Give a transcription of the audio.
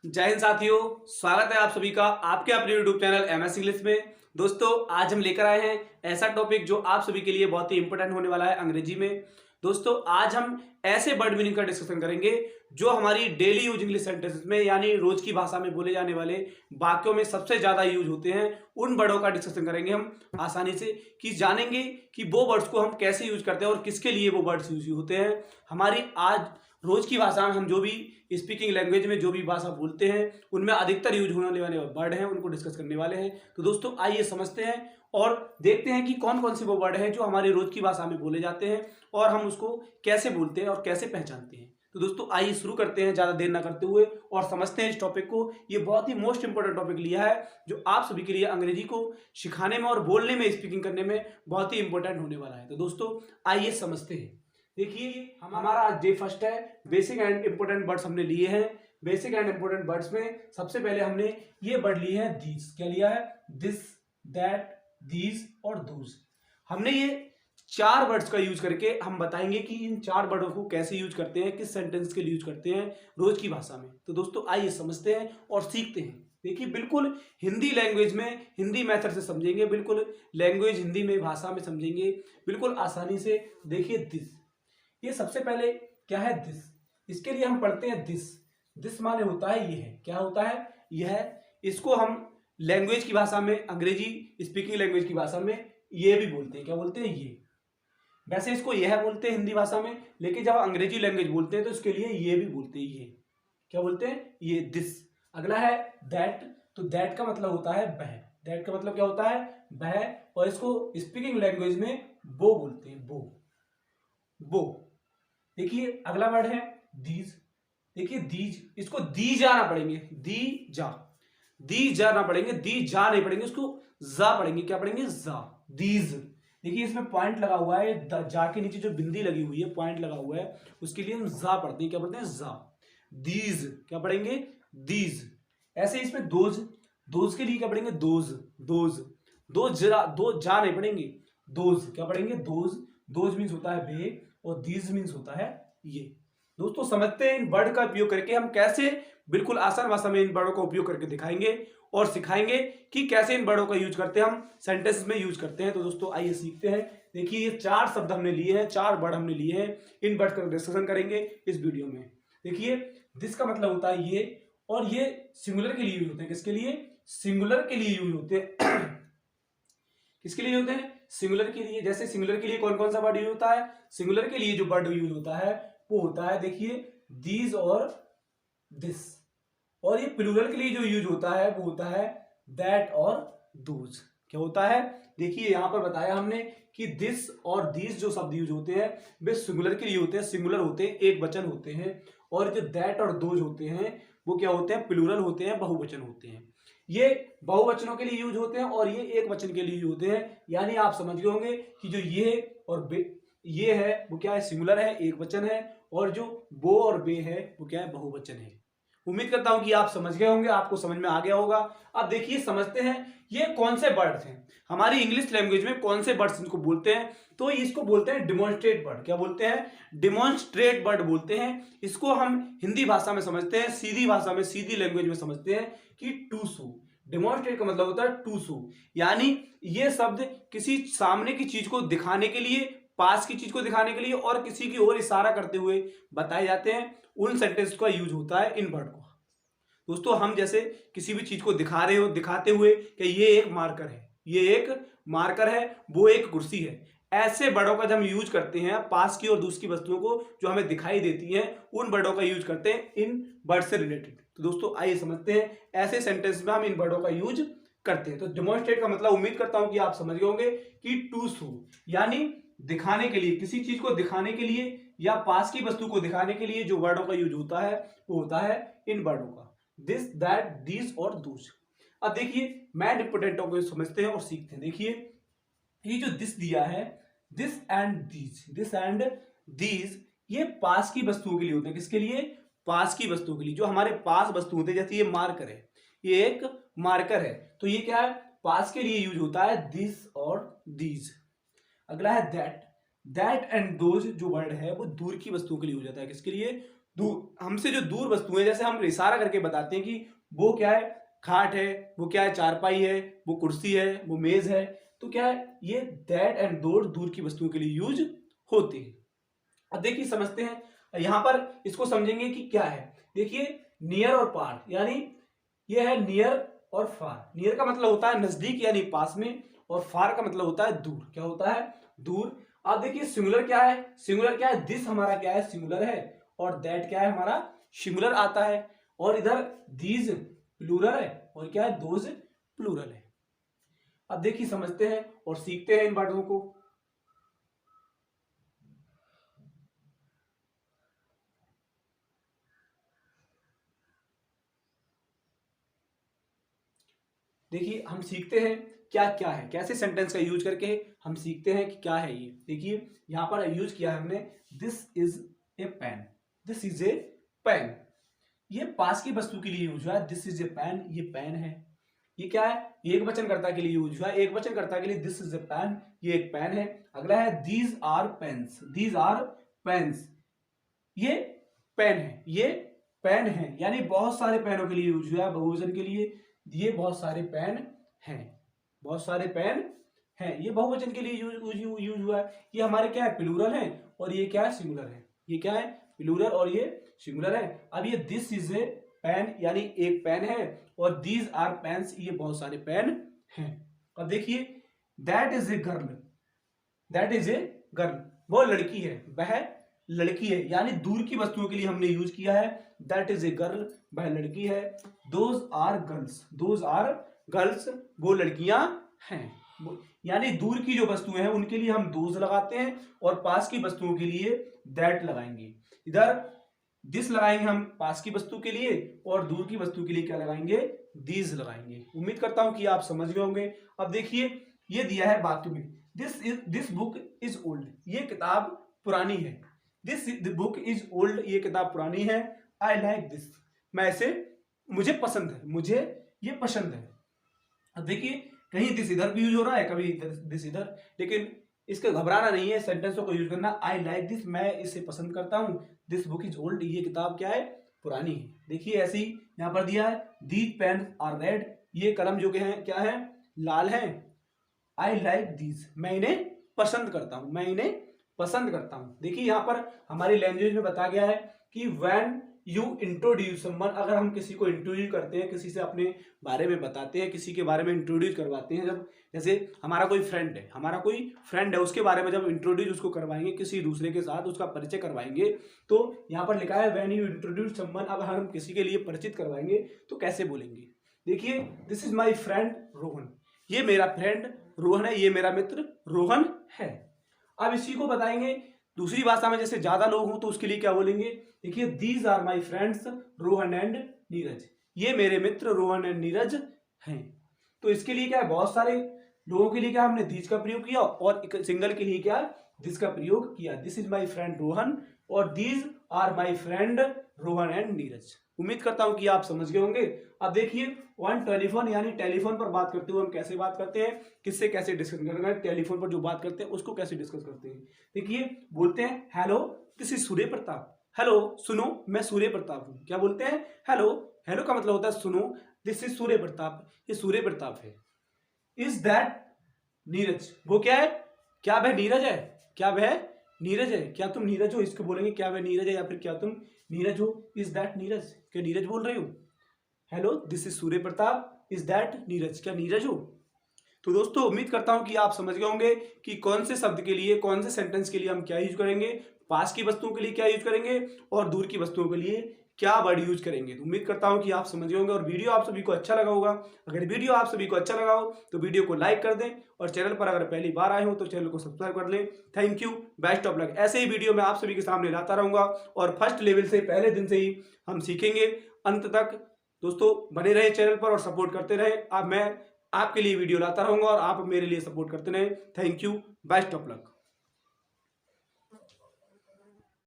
जय हिंद साथियों, स्वागत है आप सभी का आपके अपने यूट्यूब चैनल एमएस इंग्लिश में। दोस्तों, आज हम लेकर आए हैं ऐसा टॉपिक जो आप सभी के लिए बहुत ही इंपॉर्टेंट होने वाला है अंग्रेजी में। दोस्तों, आज हम ऐसे वर्ड मीनिंग का डिस्कशन करेंगे जो हमारी डेली यूज इंग्लिश सेंटेंसेस में यानी रोज की भाषा में बोले जाने वाले वाक्यों में सबसे ज्यादा यूज होते हैं। उन वर्डों का डिस्कशन करेंगे हम आसानी से, कि जानेंगे कि वो वर्ड्स को हम कैसे यूज करते हैं और किसके लिए वो वर्ड्स यूज होते हैं। हमारी आज रोज की भाषा में हम जो भी स्पीकिंग लैंग्वेज में जो भी भाषा बोलते हैं उनमें अधिकतर यूज होने वाले वर्ड हैं, उनको डिस्कस करने वाले हैं। तो दोस्तों, आइए समझते हैं और देखते हैं कि कौन कौन से वो वर्ड हैं जो हमारी रोज की भाषा में बोले जाते हैं और हम उसको कैसे बोलते हैं और कैसे पहचानते हैं। तो दोस्तों, आइए शुरू करते हैं ज्यादा देर ना करते हुए और समझते हैं इस टॉपिक को। ये बहुत ही मोस्ट इंपोर्टेंट टॉपिक लिया है जो आप सभी के लिए अंग्रेजी को सिखाने में और बोलने में, स्पीकिंग करने में बहुत ही इंपॉर्टेंट होने वाला है। तो दोस्तों, आइए समझते हैं। देखिए, हमारा आज डे फर्स्ट है। बेसिक एंड इंपोर्टेंट वर्ड्स हमने लिए हैं। बेसिक एंड इंपोर्टेंट वर्ड्स में सबसे पहले हमने ये वर्ड लिए हैं दीज। क्या लिया है? दिस, दैट, दीज और दूज। हमने ये चार वर्ड्स का यूज करके हम बताएंगे कि इन चार वर्डों को कैसे यूज करते हैं, किस सेंटेंस के लिए यूज करते हैं रोज की भाषा में। तो दोस्तों, आइए समझते हैं और सीखते हैं। देखिए, बिल्कुल हिंदी लैंग्वेज में, हिंदी मेथड से समझेंगे, बिल्कुल लैंग्वेज हिंदी में, भाषा में समझेंगे बिल्कुल आसानी से। देखिए, दिस, ये सबसे पहले क्या है? दिस। इसके लिए हम पढ़ते हैं दिस। दिस माने होता है ये है। क्या होता है? यह। इसको हम लैंग्वेज की भाषा में, अंग्रेजी स्पीकिंग लैंग्वेज की भाषा में ये भी बोलते हैं। क्या बोलते हैं? ये। वैसे इसको यह बोलते हैं हिंदी भाषा में, लेकिन जब अंग्रेजी लैंग्वेज बोलते हैं तो इसके लिए ये भी बोलते हैं। ये क्या बोलते हैं? ये, दिस। अगला है दैट। तो दैट का मतलब होता है वह। दैट का मतलब क्या होता है? वह। और इसको स्पीकिंग लैंग्वेज में वो बोलते हैं। वो। देखिए, अगला वर्ड है दीज। देखिए, दीज, इसको दी जाना पड़ेंगे। दी जा, दी जाना पड़ेंगे, दी जा नहीं पड़ेंगे, उसको जा पड़ेंगे। क्या पड़ेंगे? जा। दीज। देखिए, इसमें पॉइंट लगा हुआ है, जा के नीचे जो बिंदी लगी हुई है, पॉइंट लगा हुआ है, उसके लिए हम जा पढ़ते हैं। क्या पढ़ते हैं? जा। दीज। क्या पढ़ेंगे? दीज। ऐसे इसमें दोज। दोज के लिए क्या पढ़ेंगे? दोज। दोज। दो जरा, दो जा नहीं पढ़ेंगे, दोज। क्या पढ़ेंगे? दोज। दोज मीन्स होता है वे और दीज मीन्स होता है ये। दोस्तों, समझते हैं इन वर्ड का उपयोग करके हम कैसे बिल्कुल आसान भाषा में इन वर्डों का उपयोग करके दिखाएंगे और सिखाएंगे कि कैसे इन वर्डों का यूज करते हैं, हम सेंटेंस में यूज करते हैं। तो दोस्तों, आइए सीखते हैं। देखिए, ये चार शब्द हमने लिए हैं, चार वर्ड हमने लिए हैं। इन वर्ड का डिस्कशन करेंगे इस वीडियो में। देखिए, दिस का मतलब होता है ये, और ये सिंगुलर के लिए यूज होते हैं। किसके लिए? सिंगुलर के लिए यूज होते हैं। किसके लिए होते हैं? सिंगुलर के लिए। जैसे सिंगुलर के लिए कौन कौन सा वर्ड यूज होता है? सिंगुलर के लिए जो वर्ड यूज होता है वो होता है, देखिए, दीज और दिस। और ये प्लूरल के लिए जो यूज होता है वो होता है दैट और दूज। क्या होता है? देखिए, यहां पर बताया हमने कि दिस और दीज जो शब्द यूज होते हैं वे सिंगुलर के लिए होते हैं, सिंगुलर होते हैं, एक वचन होते हैं। और जो दैट और दोज होते हैं वो क्या होते हैं? प्लूरल होते हैं, बहुवचन होते हैं। ये बहुवचनों के लिए यूज होते हैं और ये एक वचन के लिए यूज होते हैं। यानी आप समझ गए होंगे कि जो ये और ये है वो क्या है? सिंगुलर है, एक वचन है। और जो वो और बे है वो क्या है? बहुवचन है। उम्मीद करता हूं कि आप समझ गए होंगे, आपको समझ में आ गया होगा। अब देखिए, समझते हैं ये कौन से वर्ड्स हैं हमारी इंग्लिश लैंग्वेज में, कौन से वर्ड्स इनको बोलते हैं। तो इसको बोलते हैं डिमॉन्स्ट्रेट वर्ड। क्या बोलते हैं? डिमॉन्स्ट्रेट वर्ड बोलते हैं। इसको हम हिंदी भाषा में समझते हैं, सीधी भाषा में, सीधी लैंग्वेज में समझते हैं कि टू शो। डिमॉन्स्ट्रेट का मतलब होता है टू शो, यानी ये शब्द किसी सामने की चीज को दिखाने के लिए, पास की चीज को दिखाने के लिए और किसी की ओर इशारा करते हुए बताए जाते हैं। उन सेंटेंस का यूज होता है इन वर्ड को। दोस्तों, हम जैसे किसी भी चीज को दिखा रहे हो, दिखाते हुए कि ये एक मार्कर है, ये एक मार्कर है, वो एक कुर्सी है, ऐसे वर्डों का जब हम यूज करते हैं पास की और दूसरी वस्तुओं को जो हमें दिखाई देती हैं, उन वर्डों का यूज करते हैं इन वर्ड से रिलेटेड। तो दोस्तों, आइए समझते हैं ऐसे सेंटेंस में हम इन वर्डों का यूज करते हैं। तो डेमोन्स्ट्रेट का मतलब उम्मीद करता हूं कि आप समझ गए होंगे कि टू शो, यानी दिखाने के लिए, किसी चीज को दिखाने के लिए या पास की वस्तु को दिखाने के लिए जो वर्डों का यूज होता है वो होता है इन वर्डों का, दिस, दैट, दीज और दूज। अब देखिए, मैड इंपोर्टेंटों को समझते हैं और सीखते हैं। देखिए, ये जो दिस दिया है, this and these, this and these, ये पास की वस्तुओं के लिए होते हैं। किसके लिए? पास की वस्तुओं के लिए, जो हमारे पास वस्तु होते हैं। जैसे ये मार्कर है, ये एक मार्कर है, तो ये क्या है? पास के लिए यूज होता है दिस और दीज। अगला है दैट। दैट एंड दोज जो वर्ड है वो दूर की वस्तुओं के लिए हो जाता है। किसके लिए? दूर, हमसे जो दूर वस्तुएं, जैसे हम इशारा करके बताते हैं कि वो क्या है, खाट है, वो क्या है, चारपाई है, वो कुर्सी है, वो मेज है। तो क्या है, ये दैट एंड दोर दूर की वस्तुओं के लिए यूज होती है। अब देखिए समझते हैं, यहां पर इसको समझेंगे कि क्या है। देखिए नियर और पार, यानी ये है नियर और फार। नियर का मतलब होता है नजदीक यानी पास में, और फार का मतलब होता है दूर। क्या होता है, दूर। अब देखिए सिंगुलर क्या है, सिंगुलर क्या है, दिस हमारा क्या है, सिंगुलर है, और दैट क्या है, हमारा सिंगुलर आता है। और इधर दीज प्लूरल है, और क्या है, दोज प्लूरल है। अब देखिए समझते हैं और सीखते हैं इन बातों को। देखिए हम सीखते हैं क्या क्या है, कैसे सेंटेंस का यूज करके हम सीखते हैं कि क्या है ये। देखिए यहां पर यूज किया है हमने, this is a pen, this is a pen. ये पास की वस्तु के लिए यूज हुआ है, दिस इज ए पेन, ये पेन है। ये क्या है, एक वचनकर्ता के लिए यूज हुआ है, एक वचनकर्ता के लिए दिस इज ए पेन, ये एक पेन है। अगला है these are pens, these are pens, ये पेन है, ये पेन है, यानी बहुत सारे पेनों के लिए यूज हुआ है, बहुवचन के लिए। ये बहुत सारे पेन हैं, बहुत सारे पेन हैं, ये बहुवचन के लिए यूज हुआ है। ये हमारे क्या है, प्लूरल है, और ये क्या है, सिंगुलर है। ये क्या है, प्लूरल और ये सिंगुलर है। अब ये दिस इज ए पेन, यानी एक पेन है, और दीज आर पेन्स, ये बहुत सारे पेन हैं। अब देखिए that is a girl, that is a girl, वो लड़की है, वह लड़की है, यानी दूर की वस्तुओं के लिए हमने यूज किया है दैट इज ए गर्ल, वह लड़की है। Those are girls, those are girls, वो लड़कियां हैं। यानी दूर की जो वस्तुएं हैं उनके लिए हम दोज लगाते हैं, और पास की वस्तुओं के लिए दैट लगाएंगे। इधर दिस लगाएंगे हम पास की वस्तु के लिए, और दूर की वस्तु के लिए क्या लगाएंगे, दीज लगाएंगे। उम्मीद करता हूं कि आप समझ गए होंगे। अब देखिए ये दिया है वाक्य में, दिस बुक इज ओल्ड, ये किताब पुरानी है। दिस बुक इज ओल्ड, ये किताब पुरानी है। आई लाइक दिस, मैं इसे, मुझे पसंद है, मुझे ये पसंद है। अब देखिए कहीं दिस इधर भी यूज हो रहा है, कभी दिस इधर, लेकिन इसका घबराना नहीं है, सेंटेंसों को यूज करना। आई लाइक दिस, मैं इसे पसंद करता हूं। दिस बुक इज ओल्ड, ये किताब क्या है, पुरानी है। देखिए ऐसे ही यहां पर दिया है, दीज पेन आर रेड, ये कलम जो के हैं क्या है, लाल है। आई लाइक दीज, मैं इन्हें पसंद करता हूं, मैं इन्हें पसंद करता हूं। देखिए यहां पर हमारी लैंग्वेज में बताया गया है कि व्हेन यू इंट्रोड्यूस समवन, अगर हम किसी को इंट्रोड्यूस करते हैं, किसी से अपने बारे में बताते हैं, किसी के बारे में इंट्रोड्यूस करवाते हैं, जब जैसे हमारा कोई फ्रेंड है, हमारा कोई फ्रेंड है, उसके बारे में जब इंट्रोड्यूस उसको करवाएंगे, किसी दूसरे के साथ उसका परिचय करवाएंगे, तो यहाँ पर लिखा है व्हेन यू इंट्रोड्यूस समवन, अब हम किसी के लिए परिचित करवाएंगे तो कैसे बोलेंगे। देखिए this is my friend Rohan, ये मेरा फ्रेंड रोहन है, ये मेरा मित्र रोहन है। अब इसी को बताएंगे दूसरी भाषा में, जैसे ज्यादा लोग हों तो उसके लिए क्या बोलेंगे। देखिए these are my friends Rohan and Neeraj, ये मेरे मित्र रोहन एंड नीरज हैं। तो इसके लिए क्या है, बहुत सारे लोगों के लिए क्या हमने दीज का प्रयोग किया, और एक सिंगल के लिए क्या दिस का प्रयोग किया। This is my friend Rohan, और these are my friend Rohan and Neeraj. उम्मीद करता हूं कि आप समझ गए होंगे। अब देखिए ऑन टेलीफोन, यानी टेलीफोन पर बात करते हुए हम कैसे बात करते हैं, किससे कैसे डिस्कस करते हैं, टेलीफोन पर जो बात करते हैं उसको कैसे डिस्कस करते हैं। देखिए बोलते हैं hello this is Surya Pratap, hello सुनो मैं सूर्य प्रताप हूं। क्या बोलते हैं, हेलो, हेलो का मतलब होता है सुनो, दिस इज सूर्य प्रताप, ये सूर्य प्रताप है। इज दैट नीरज, वो क्या है, क्या वह नीरज है, क्या वह नीरज है, क्या तुम नीरज हो, इसको बोलेंगे क्या वह नीरज है, या फिर क्या तुम नीरज हो। इज दैट नीरज, क्या नीरज बोल रहे हो। Hello this is Surya Pratap, is that Neeraj, क्या नीरज हो। तो दोस्तों उम्मीद करता हूं कि आप समझ गए होंगे कि कौन से शब्द के लिए, कौन से सेंटेंस के लिए हम क्या यूज करेंगे, पास की वस्तुओं के लिए क्या यूज करेंगे, और दूर की वस्तुओं के लिए क्या वर्ड यूज करेंगे। तो उम्मीद करता हूं कि आप समझ गए होंगे, और वीडियो आप सभी को अच्छा लगा होगा। अगर वीडियो आप सभी को अच्छा लगा हो तो वीडियो को लाइक कर दें, और चैनल पर अगर पहली बार आए हो तो चैनल को सब्सक्राइब कर लें। Thank you, best of luck. ऐसे ही वीडियो मैं आप सभी के सामने लाता रहूंगा, और फर्स्ट लेवल से पहले दिन से ही हम सीखेंगे अंत तक। दोस्तों बने रहे चैनल पर और सपोर्ट करते रहे। अब मैं आपके लिए वीडियो लाता रहूंगा और आप मेरे लिए सपोर्ट करते रहे। Thank you, best of luck.